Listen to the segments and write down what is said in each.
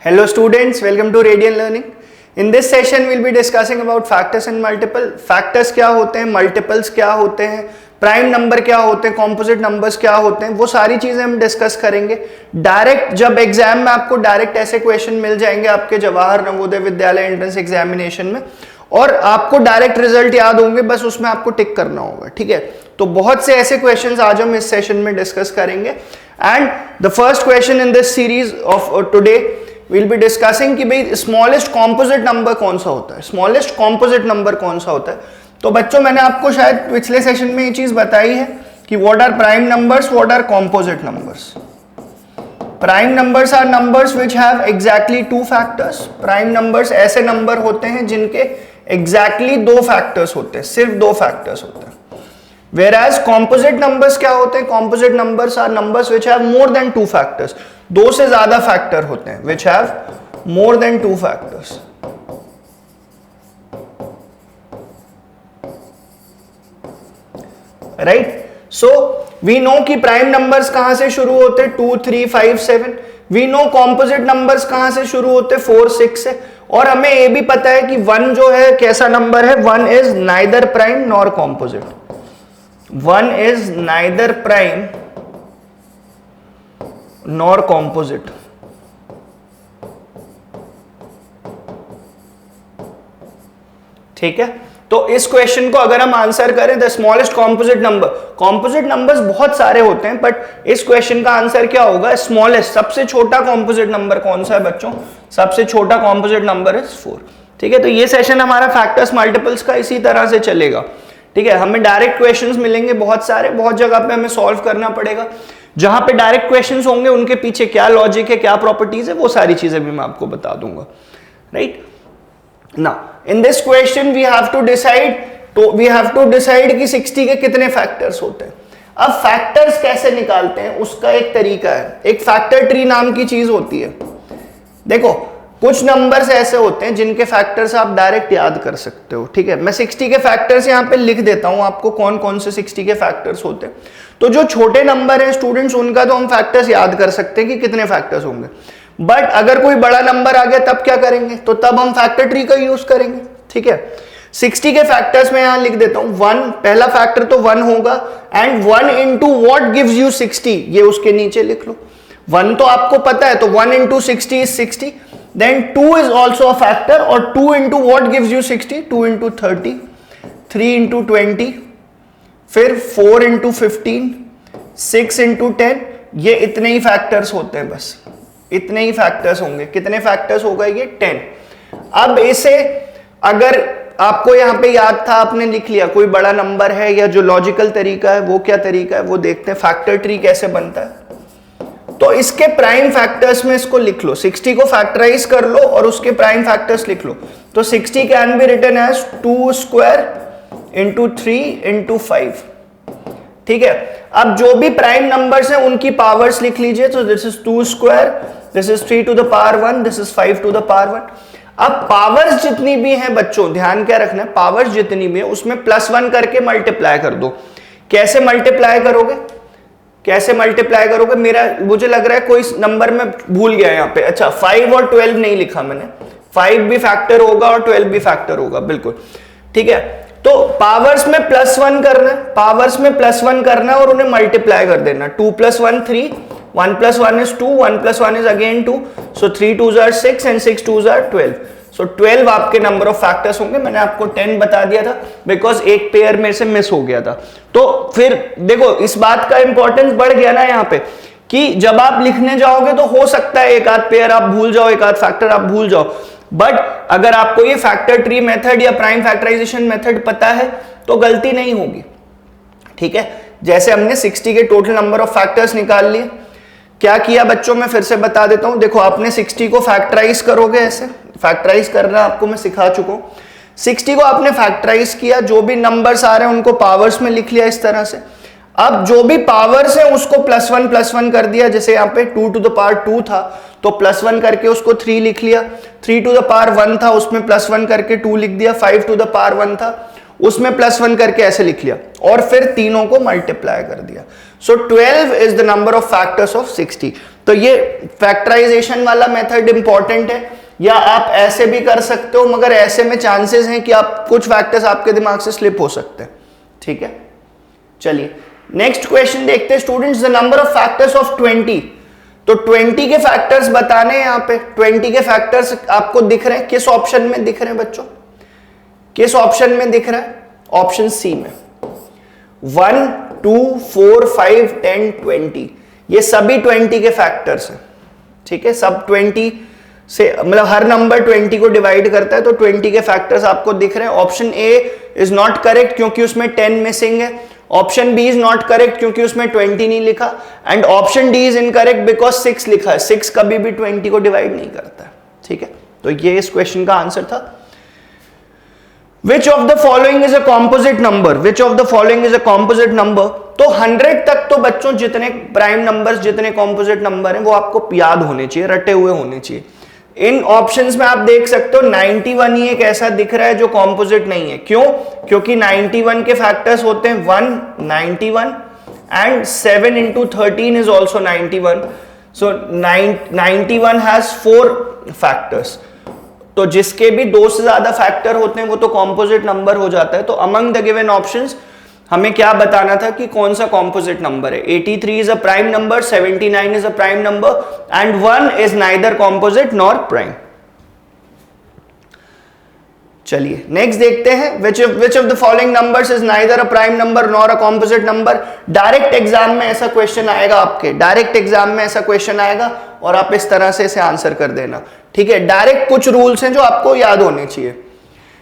Hello students, welcome to Radiant Learning. In this session we'll be discussing about factors and multiple. Factors क्या होते हैं, multiples क्या होते हैं, प्राइम नंबर क्या होते हैं, कॉम्पोजिट नंबर्स क्या होते हैं, वो सारी चीजें हम डिस्कस करेंगे. डायरेक्ट जब एग्जाम में आपको डायरेक्ट ऐसे क्वेश्चन मिल जाएंगे आपके जवाहर नवोदय विद्यालय एंट्रेंस एग्जामिनेशन में और आपको डायरेक्ट रिजल्ट याद होंगे, बस उसमें आपको टिक करना होगा. ठीक है, तो बहुत से ऐसे क्वेश्चंस आज हम इस सेशन में डिस्कस करेंगे. And the first question in this series of today will be discussing कि भाई स्मॉलेस्ट कॉम्पोजिट नंबर कौन सा होता है. स्मॉलेस्ट कॉम्पोजिट नंबर कौन सा होता है. तो बच्चों मैंने आपको शायद पिछले सेशन में ये चीज बताई है कि what are prime numbers, what are composite numbers. Prime numbers are numbers which have exactly two factors. Prime numbers ऐसे नंबर होते हैं जिनके एग्जैक्टली दो फैक्टर्स होते हैं, सिर्फ दो फैक्टर्स होते हैं. Whereas composite numbers क्या होते हैं? Composite numbers are numbers which have more than two factors. दो से ज्यादा फैक्टर होते हैं which have more than two factors. Right? So we know कि प्राइम नंबर्स कहां से शुरू होते हैं? 2, 3, 5, 7. We know composite numbers कहां से शुरू होते हैं? 4, 6 से. और हमें ये भी पता है कि 1 जो है कैसा नंबर है? 1 is neither prime nor composite. 1 is neither prime nor composite. ठीक है, तो इस क्वेश्चन को अगर हम आंसर करें the smallest composite number, composite numbers बहुत सारे होते हैं बट इस क्वेश्चन का आंसर क्या होगा? स्मॉलेस्ट, सबसे छोटा कॉम्पोजिट नंबर कौन सा है बच्चों? सबसे छोटा कॉम्पोजिट नंबर इज 4. ठीक है, तो ये सेशन हमारा फैक्टर्स मल्टीपल्स का इसी तरह से चलेगा. ठीक है, हमें डायरेक्ट क्वेश्चंस मिलेंगे बहुत सारे, बहुत जगह पे हमें सॉल्व करना पड़ेगा. जहां पे डायरेक्ट क्वेश्चंस होंगे उनके पीछे क्या लॉजिक है, क्या प्रॉपर्टीज है, वो सारी चीजें भी मैं आपको बता दूंगा. Right, now in this question we have to decide कि 60 के कितने फैक्टर्स होते हैं. अब फैक्टर्स कैसे निकालते हैं उसका एक तरीका है. एक फैक्टर ट्री नाम की चीज होती है. देखो, कुछ नंबर्स ऐसे होते हैं जिनके फैक्टर्स आप डायरेक्ट याद कर सकते हो. ठीक है, मैं 60 के फैक्टर्स यहां पे लिख देता हूं आपको कौन कौन से 60 के फैक्टर्स होते हैं. तो जो छोटे नंबर हैं स्टूडेंट्स, उनका तो हम फैक्टर्स याद कर सकते हैं कि कितने फैक्टर्स होंगे. बट अगर कोई बड़ा नंबर आ गया तब क्या करेंगे? तो तब हम फैक्टर ट्री का यूज करेंगे. ठीक है, 60 के फैक्टर्स में यहां लिख देता हूं 1, पहला फैक्टर तो 1 होगा. And 1 into what gives you 60, ये उसके नीचे लिख लो. 1 तो आपको पता है, तो 1 into 60 is 60. Then 2 is also a factor, और 2 into what gives you 60? 2 into 30, 3 into 20, फिर 4 into 15, 6 into 10. ये इतने ही फैक्टर्स होते हैं, बस इतने ही फैक्टर्स होंगे. कितने फैक्टर्स होगा ये? 10. अब इसे अगर आपको यहां पे याद था, आपने लिख लिया, कोई बड़ा नंबर है या जो लॉजिकल तरीका है वो क्या तरीका है वो देखते हैं. फैक्टर ट्री कैसे बनता है, तो इसके प्राइम फैक्टर्स में इसको लिख लो. 60 को फैक्टराइज कर लो और उसके प्राइम फैक्टर्स लिख लो. तो 60 can be written as 2 square into 3 into 5. ठीक है, अब जो भी प्राइम नंबर्स हैं उनकी पावर्स लिख लीजिए. तो this is 2 square, this is 3 to the power 1, this is 5 to the power 1. अब पावर्स जितनी भी हैं बच्चों, ध्यान क्या रखना है, पावर्स जितनी भी है उसमें +1 करके मल्टीप्लाई कर दो. कैसे मल्टीप्लाई करोगे? कैसे मल्टीप्लाई करोगे? मुझे लग रहा है कोई नंबर में भूल गया यहाँ पे. अच्छा, 5 और 12 नहीं लिखा मैंने. 5 भी फैक्टर होगा और 12 भी फैक्टर होगा, बिल्कुल. ठीक है, तो पावर्स में +1 करना है, पावर्स में +1 करना है और उन्हें मल्टीप्लाई कर देना. 2 + 1 3, 1 + 1 is 2, 1 + 1 is again 2, so 3 2s are 6 and 6 2s are 12. So 12 आपके नंबर ऑफ फैक्टर्स होंगे. मैंने आपको 10 बता दिया था बिकॉज एक पेयर में से मिस हो गया था. तो फिर देखो, इस बात का इंपॉर्टेंस बढ़ गया ना यहाँ पे कि जब आप लिखने जाओगे तो हो सकता है एक आध पेयर आप भूल जाओ, एक आध फैक्टर आप भूल जाओ. बट अगर आपको ये फैक्टर ट्री मेथड या प्राइम फैक्टराइजेशन मेथड पता है तो गलती नहीं होगी. ठीक है, जैसे हमने 60 के टोटल नंबर ऑफ फैक्टर्स निकाल लिए. क्या किया बच्चों, मैं फिर से बता देता हूं. देखो, आपने 60 को फैक्टराइज करोगे, ऐसे फैक्टराइज करना आपको मैं सिखा चुका हूं. 60 को आपने फैक्टराइज किया, जो भी नंबर्स आ रहे हैं उनको पावर्स में लिख लिया इस तरह से. अब जो भी पावर्स है उसको +1 कर दिया. जैसे यहाँ पे 2 टू द पावर 2 था तो +1 करके उसको 3 लिख लिया. 3 टू द पावर 1 था, उसमें +1 करके 2 लिख दिया. 5 टू द पावर 1 था, उसमें +1 करके ऐसे लिख लिया और फिर तीनों को मल्टीप्लाई कर दिया. सो 12 is the number of factors of 60। तो ये फैक्टराइजेशन वाला मेथड इंपॉर्टेंट है, या आप ऐसे भी कर सकते हो, मगर ऐसे में चांसेस हैं कि आप कुछ फैक्टर्स आपके दिमाग से स्लिप हो सकते हैं। ठीक है, चलिए नेक्स्ट क्वेश्चन देखते हैं students. The number of factors of 20। तो 20 के फैक्टर्स बताने हैं। यहाँ पे 20 के फैक्टर्स आपको दिख रहे हैं, किस ऑप्शन में दिख रहे हैं बच्चों, किस ऑप्शन में दिख रहा है? ऑप्शन सी में। 1, 2, 4, 5, 10, 20, ये सभी 20 के फैक्टर्स हैं। ठीक है, सब 20 से, मतलब हर नंबर 20 को डिवाइड करता है, तो 20 के फैक्टर्स आपको दिख रहे हैं। Option A is not correct क्योंकि उसमें 10 मिसिंग है। Option B is not correct क्योंकि उसमें 20 नहीं लिखा, and option D is incorrect because 6 लिखा है। 6 कभी भी 20 को डिवाइड नहीं करता है। ठीक है, तो ये इस क्वेश्चन का आंसर था। Which of the following is a composite number? Which of the following is a composite number? तो 100 तक तो बच्चों जितने प्राइम नंबर्स, जितने कॉम्पोजिट नंबर हैं वो आपको याद होने चाहिए, रटे हुए होने चाहिए। इन ऑप्शंस में आप देख सकते हो 91 ही एक ऐसा दिख रहा है जो कॉम्पोजिट नहीं है। क्यों? क्योंकि 91 के फैक्टर्स होते हैं 1, 91 and 7 into 13 is also 91. So 91 has 4 factors. तो जिसके भी 2 से ज्यादा फैक्टर होते हैं वो तो कॉम्पोजिट नंबर हो जाता है। तो अमंग द गिवन ऑप्शंस हमें क्या बताना था कि कौन सा कॉम्पोजिट नंबर है। 83 is a prime number, 79 is a prime number and 1 is neither composite nor prime. चलिए नेक्स्ट देखते हैं, which of the following numbers is neither a prime number nor a composite number। Direct exam में ऐसा question आएगा, आपके direct exam में ऐसा question आएगा और आप इस तरह से इसे आंसर कर देना। ठीक है, डायरेक्ट कुछ रूल्स हैं जो आपको याद होने चाहिए।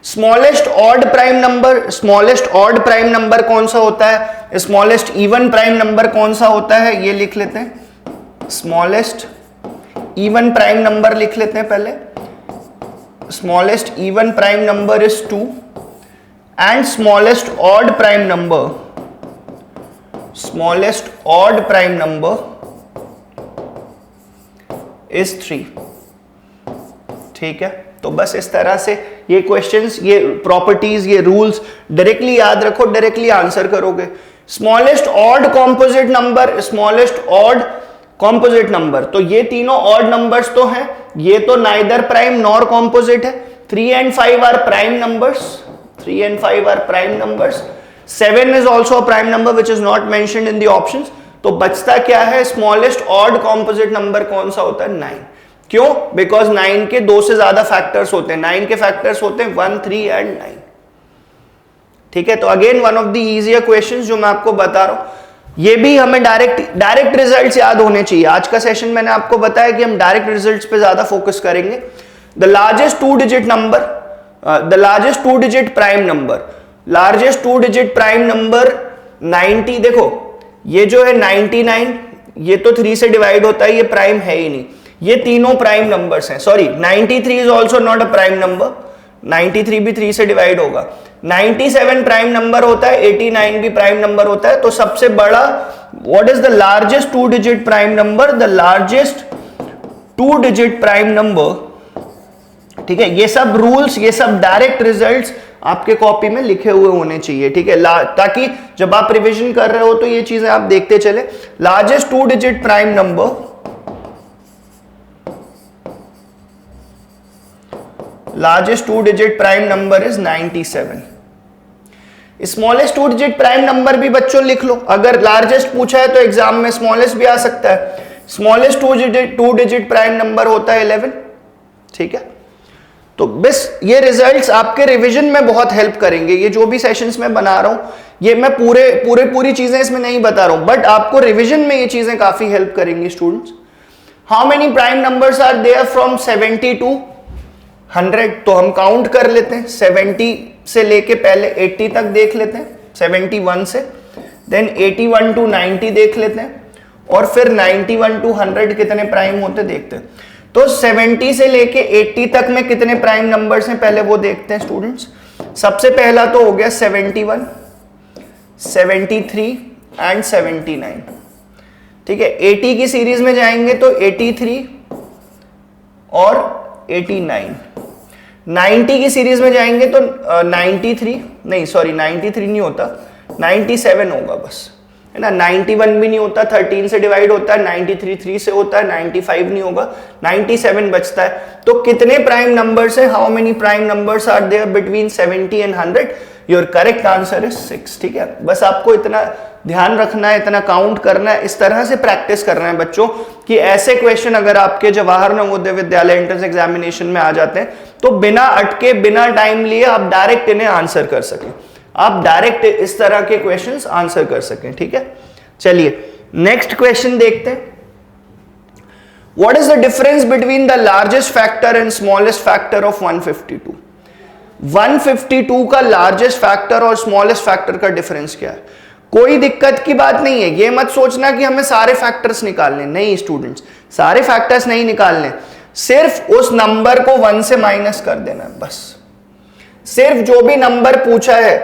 Smallest odd prime number, smallest odd prime number कौन सा होता है? स्मॉलेस्ट इवन प्राइम नंबर कौन सा होता है? ये लिख लेते हैं, स्मॉलेस्ट इवन प्राइम नंबर लिख लेते हैं पहले। smallest even prime number is 2 and smallest odd prime number is 3। ठीक है, तो बस इस तरह से ये क्वेश्चंस, ये प्रॉपर्टीज, ये रूल्स डायरेक्टली याद रखो, डायरेक्टली आंसर करोगे। Smallest odd composite number, smallest odd composite number, तो ये तीनों ऑड नंबर्स तो हैं, ये तो नाइदर प्राइम नॉर कॉम्पोजिट है। 3 and 5 are prime numbers, 3 and 5 are prime numbers. 7 is also a prime number which is not mentioned in the options. तो बचता क्या है? स्मॉलेस्ट ऑड कॉम्पोजिट नंबर कौन सा होता है? 9। क्यों? बिकॉज 9 के 2 से ज्यादा फैक्टर्स होते हैं। 9 के फैक्टर्स होते हैं 1, 3 एंड 9। ठीक है, तो again one of the easier questions जो मैं आपको बता रहा हूं, ये भी हमें डायरेक्ट रिजल्ट्स याद होने चाहिए। आज का सेशन मैंने आपको बताया कि हम डायरेक्ट रिजल्ट्स पे ज्यादा फोकस करेंगे। The largest 2 digit number, the largest 2 digit prime number, largest 2 digit prime number 90। देखो ये जो है 99, ये तो 3 से डिवाइड होता है, ये प्राइम है ही नहीं। ये तीनों प्राइम नंबर्स हैं। Sorry, 93 is also not a prime number, 93 भी 3 से डिवाइड होगा। 97 प्राइम नंबर होता है, 89 भी प्राइम नंबर होता है। तो सबसे बड़ा, what is the largest 2 digit prime number? The largest 2 digit prime number. ठीक है, ये सब रूल्स, ये सब डायरेक्ट रिजल्ट्स आपके कॉपी में लिखे हुए होने चाहिए। ठीक है, ताकि जब आप रिवीजन कर रहे हो तो ये चीजें आप देखते चले। Largest 2 digit prime number, largest 2 digit prime number is 97। Smallest 2 digit prime number भी बच्चों लिख लो। अगर लार्जेस्ट पूछा है तो एग्जाम में स्मॉलेस्ट भी आ सकता है। स्मॉलेस्ट 2 डिजिट प्राइम नंबर होता है 11। ठीक है, तो बस ये रिजल्ट्स आपके रिवीजन में बहुत हेल्प करेंगे। ये जो भी सेशंस में बना रहा हूं, ये मैं पूरी चीजें इसमें नहीं बता रहा हूं, बट आपको रिवीजन में ये चीजें काफी हेल्प करेंगी students. How many prime numbers are there from 70 to 100? तो हम काउंट कर लेते हैं। 70 से लेके पहले 80 तक देख लेते हैं, 71 से, देन 81 to 90 देख लेते हैं, और फिर 91 to 100 कितने प्राइम होते देखते हैं। तो 70 से लेके 80 तक में कितने प्राइम नंबर्स हैं पहले वो देखते हैं स्टूडेंट्स। सबसे पहला तो हो गया 71, 73 एंड 79। ठीक है, 80 की सीरीज में जाएंगे तो 83 और 89। 90 की सीरीज में जाएंगे तो 93 नहीं, सॉरी 93 नहीं होता, 97 होगा बस। है ना, 91 भी नहीं होता, 13 से डिवाइड होता है, 93 3 से होता है, 95 नहीं होगा, 97 बचता है। तो कितने प्राइम नंबर्स है, how many prime numbers are there between 70 and 100? Your correct answer is 6। ठीक है, बस आपको इतना ध्यान रखना है, इतना काउंट करना है, इस तरह से प्रैक्टिस करना है बच्चों कि ऐसे क्वेश्चन अगर आपके जवाहर नवोदय विद्यालय एंट्रेंस एग्जामिनेशन में आ जाते हैं तो बिना अटके, बिना टाइम लिए आप डायरेक्ट इन्हें आंसर कर सकें, आप डायरेक्ट इस तरह के क्वेश्चंस आंसर कर सकें। ठीक है, चलिए नेक्स्ट क्वेश्चन देखते हैं। What is the difference between the largest factor and smallest factor of 152? 152 का लार्जेस्ट फैक्टर और स्मॉलेस्ट फैक्टर का डिफरेंस क्या है? कोई दिक्कत की बात नहीं है, ये मत सोचना कि हमें सारे फैक्टर्स निकालने, नहीं स्टूडेंट्स, सारे फैक्टर्स नहीं निकालने, सिर्फ उस नंबर को 1 से माइनस कर देना है बस। सिर्फ जो भी नंबर पूछा है,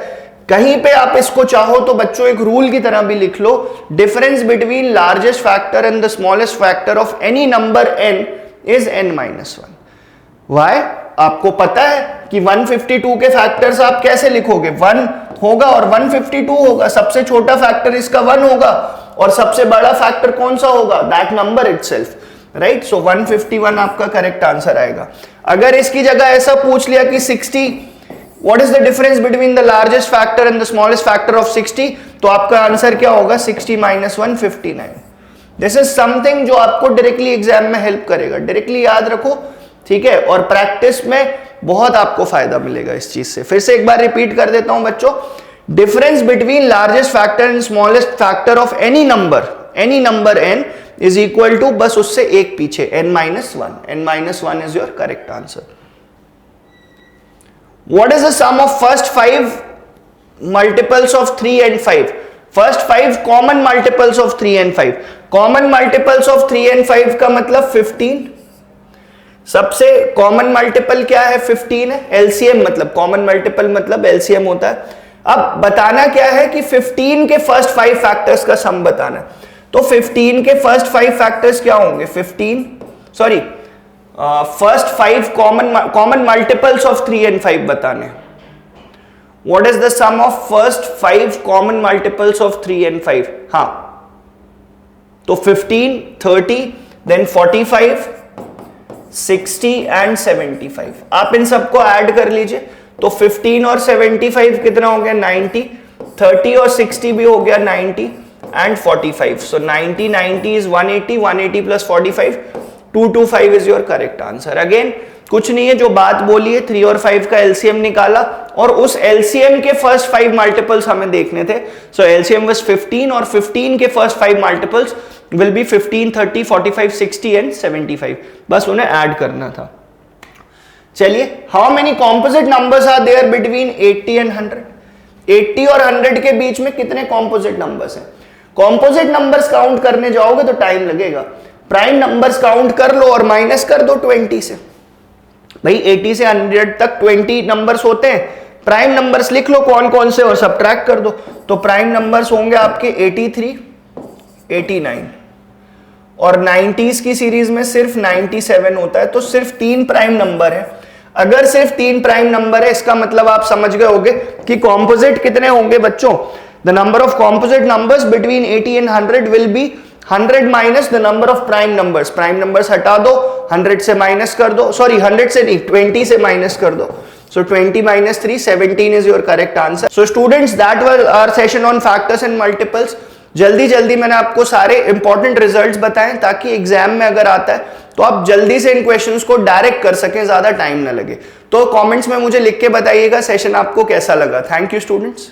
कहीं पे आप इसको चाहो तो बच्चों एक रूल की तरह भी लिख लो, difference between largest factor and the smallest factor of any number n is n-1। Why? आपको पता है कि 152 के फैक्टर्स आप कैसे लिखोगे, 1 होगा और 152 होगा, सबसे छोटा फैक्टर इसका 1 होगा और सबसे बड़ा फैक्टर कौन सा होगा, दैट नंबर इटसेल्फ, राइट? सो 151 आपका करेक्ट आंसर आएगा। अगर इसकी जगह ऐसा पूछ लिया कि 60, what is the difference between the largest factor and the smallest factor of 60, तो आपका आंसर क्या होगा, 60 - 1 59। दिस इज समथिंग जो आपको डायरेक्टली एग्जाम में हेल्प करेगा, डायरेक्टली याद रखो, ठीक है, और प्रैक्टिस में बहुत आपको फायदा मिलेगा इस चीज से। फिर से एक बार रिपीट कर देता हूं बच्चों, difference between largest factor and smallest factor of any number n is equal to, बस उससे एक पीछे, n-1। n-1 is your correct answer. What is the sum of first 5 multiples of 3 and 5? First 5 common multiples of 3 and 5। Common multiples of 3 and 5 का मतलब 15। सबसे common multiple क्या है, 15 है। एलसीएम मतलब कॉमन मल्टीपल मतलब एलसीएम होता है। अब बताना क्या है कि 15 के फर्स्ट 5 फैक्टर्स का सम बताना है। तो 15 के फर्स्ट 5 फैक्टर्स क्या होंगे, first 5 common multiples of 3 and 5 बताने। What is the sum of first 5 common multiples of 3 and 5? हाँ, तो 15, 30, देन 45, 60 and 75। आप इन सबको ऐड कर लीजिए, तो 15 और 75 कितना हो गया, 90, 30 और 60 भी हो गया 90 and 45। So 90 is 180, 180 plus 45, 225 is your correct answer। Again कुछ नहीं है, जो बात बोली है, 3 और 5 का एलसीएम निकाला और उस एलसीएम के फर्स्ट 5 मल्टीपल्स हमें देखने थे। सो एलसीएम वाज 15 और 15 के first 5 multiples will be 15, 30, 45, 60 and 75। बस उन्हें ऐड करना था। चलिए, how many composite numbers are there between 80 and 100? 80 और 100 के बीच में कितने कॉम्पोजिट नंबर्स हैं? कॉम्पोजिट नंबर्स काउंट करने जाओगे तो टाइम लगेगा। प्राइम नंबर्स काउंट कर लो और माइनस कर दो 20 से। भाई 80 से 100 तक 20 नंबर्स होते हैं, प्राइम नंबर्स लिख लो कौन कौन से और सब्ट्रैक्ट कर दो। तो प्राइम नंबर्स होंगे आपके 83, 89 और 90s की सीरीज में सिर्फ 97 होता है, तो सिर्फ 3 प्राइम नंबर है। अगर सिर्फ 3 प्राइम नंबर है, इसका मतलब आप समझ गए होंगे कि कॉम्पोजिट कितने होंगे बच्चों। The number of composite numbers between 80 and 100 will be 100 minus the number of prime numbers. Prime numbers हटा दो, 100 से माइनस कर दो, सॉरी 100 से नहीं, 20 से माइनस कर दो। So 20 minus 3, 17 is your correct answer. So students, that was our session on factors and multiples. जल्दी मैंने आपको सारे इंपॉर्टेंट रिजल्ट्स बताएं ताकि एग्जाम में अगर आता है तो आप जल्दी से इन क्वेश्चंस को डायरेक्ट कर सकें, ज्यादा टाइम ना लगे। तो कमेंट्स में मुझे लिख के बताइएगा सेशन आपको कैसा लगा। Thank you students.